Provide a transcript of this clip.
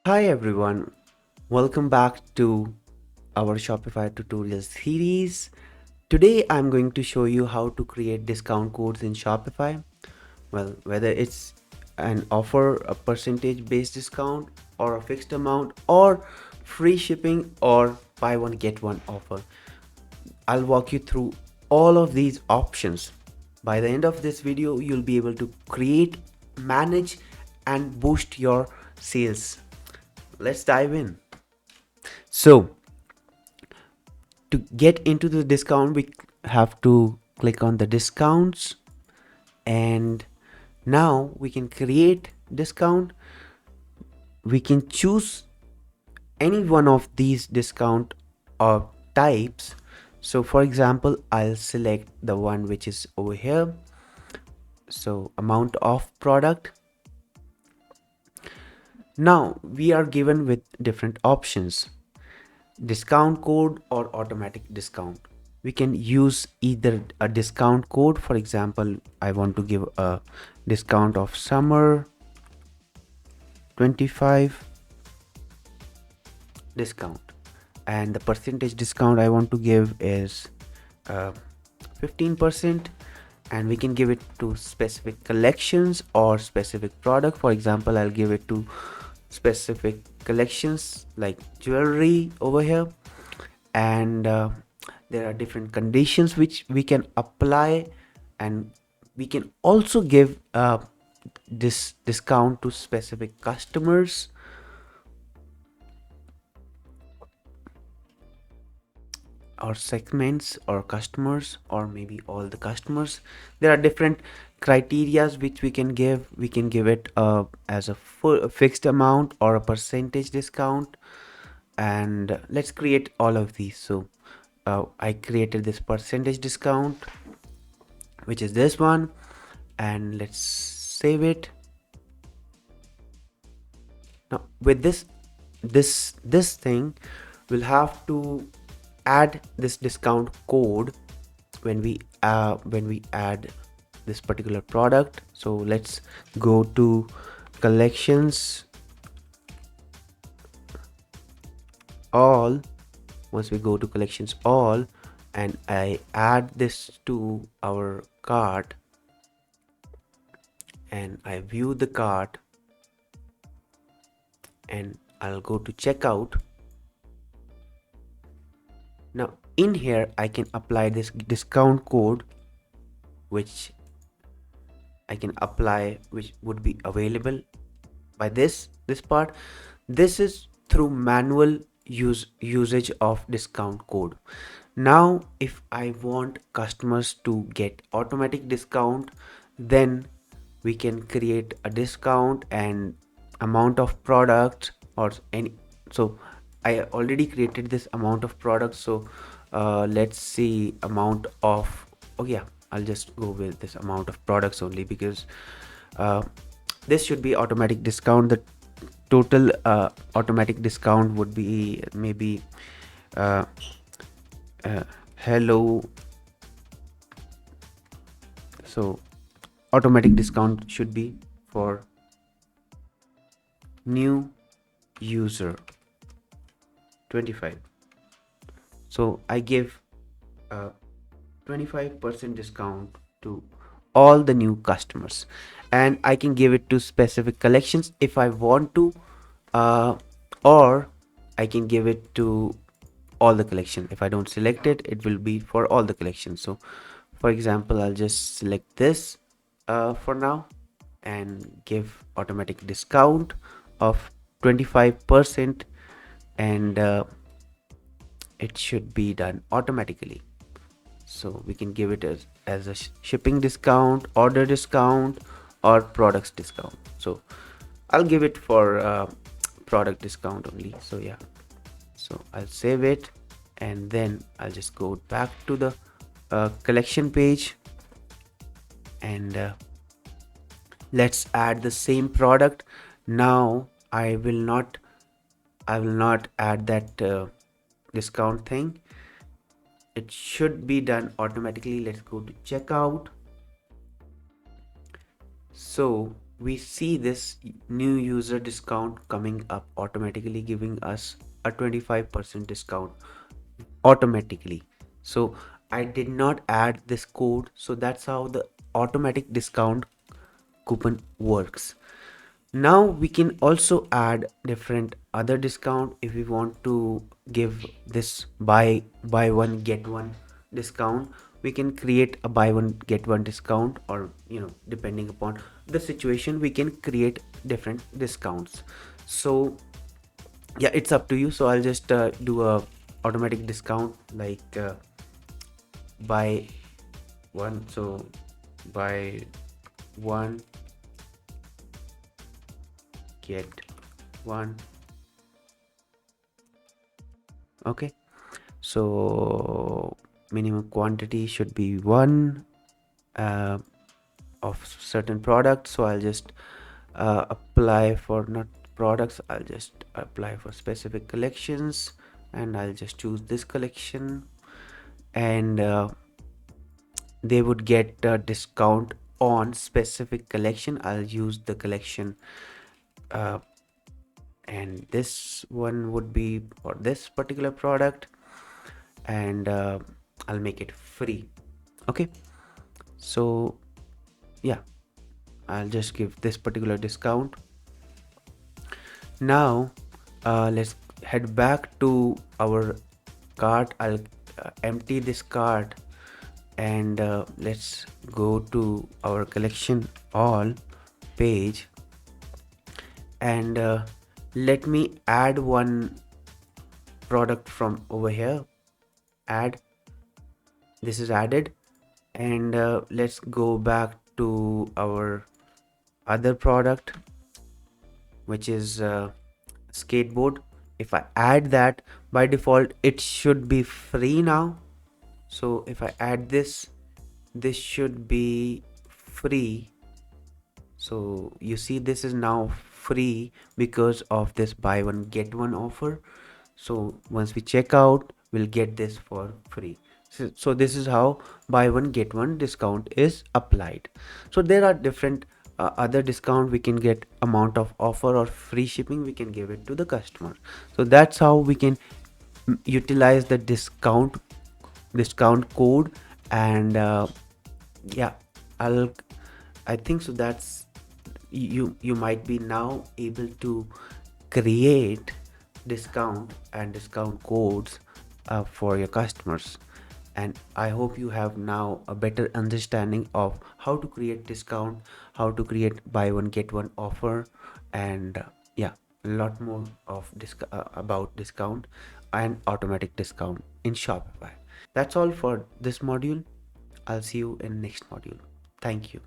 Hi everyone, welcome back to our Shopify tutorial series. Today I'm going to show you how to create discount codes in Shopify. Well, whether it's an offer, a percentage based discount, or a fixed amount, or free shipping, or buy one get one offer. I'll walk you through all of these options. By the end of this video, you'll be able to create, manage, and boost your sales. Let's dive in. So, to get into the discount, we have to click on the discounts, and now we can create discount. We can choose any one of these discount or types. So for example, I'll select the one which is over here. So amount of product. Now we are given with different options: discount code or automatic discount. We can use either a discount code. For example, I want to give a discount of summer 25 discount, and the percentage discount I want to give is 15%, and we can give it to specific collections or specific product. For example, I'll give it to specific collections like jewelry over here, and there are different conditions which we can apply, and we can also give this discount to specific customers or segments or customers, or maybe all the customers. There are different criterias which we can give. We can give it as a full fixed amount or a percentage discount, and let's create all of these. So I created this percentage discount, which is this one, and let's save it. Now with this thing, we'll have to add this discount code when we add this particular product. So let's go to collections all. Once we go to collections all, and I add this to our cart, and I view the cart, and I'll go to checkout. Now in here I can apply this discount code, which I can apply, which would be available by this part. This is through manual usage of discount code. Now if I want customers to get automatic discount, then we can create a discount and amount of product or any. So I already created this amount of product. So let's see amount of, oh yeah, I'll just go with this amount of products only, because this should be automatic discount. The total automatic discount would be maybe uh, hello. So automatic discount should be for new user 25. So I give a 25% discount to all the new customers, and I can give it to specific collections if I want to, or I can give it to all the collection. If I don't select it, it will be for all the collections. So for example, I'll just select this for now and give automatic discount of 25%, and it should be done automatically. So we can give it as a shipping discount, order discount, or products discount. So I'll give it for product discount only. So yeah, so I'll save it, and then I'll just go back to the collection page, and let's add the same product. Now I will not add that discount thing. It should be done automatically. Let's go to checkout. So we see this new user discount coming up automatically, giving us a 25% discount automatically. So I did not add this code, so that's how the automatic discount coupon works. Now we can also add different other discount. If we want to give this buy one get one discount, we can create a buy one get one discount, or depending upon the situation, we can create different discounts. So yeah, it's up to you. So I'll just do a automatic discount, like buy one. So buy one get one. Okay, so minimum quantity should be one uh, of certain products. So I'll just apply for not products, I'll just apply for specific collections, and I'll just choose this collection, and they would get a discount on specific collection. I'll use the collection, uh, and this one would be for this particular product, and I'll make it free. Okay, so yeah, I'll just give this particular discount. Now let's head back to our cart. I'll empty this cart, and let's go to our collection all page, and let me add one product from over here. Add, this is added, and let's go back to our other product, which is skateboard. If I add that, by default it should be free now. So if I add this, this should be free. So you see, this is now free because of this buy one get one offer. So once we check out, we'll get this for free. So this is how buy one get one discount is applied. So there are different other discount. We can get amount of offer or free shipping, we can give it to the customer. So that's how we can utilize the discount code. And yeah, I think so that's you might be now able to create discount and discount codes for your customers. And I hope you have now a better understanding of how to create discount, how to create buy one get one offer, and yeah, a lot more of about discount and automatic discount in Shopify. That's all for this module. I'll see you in next module. Thank you.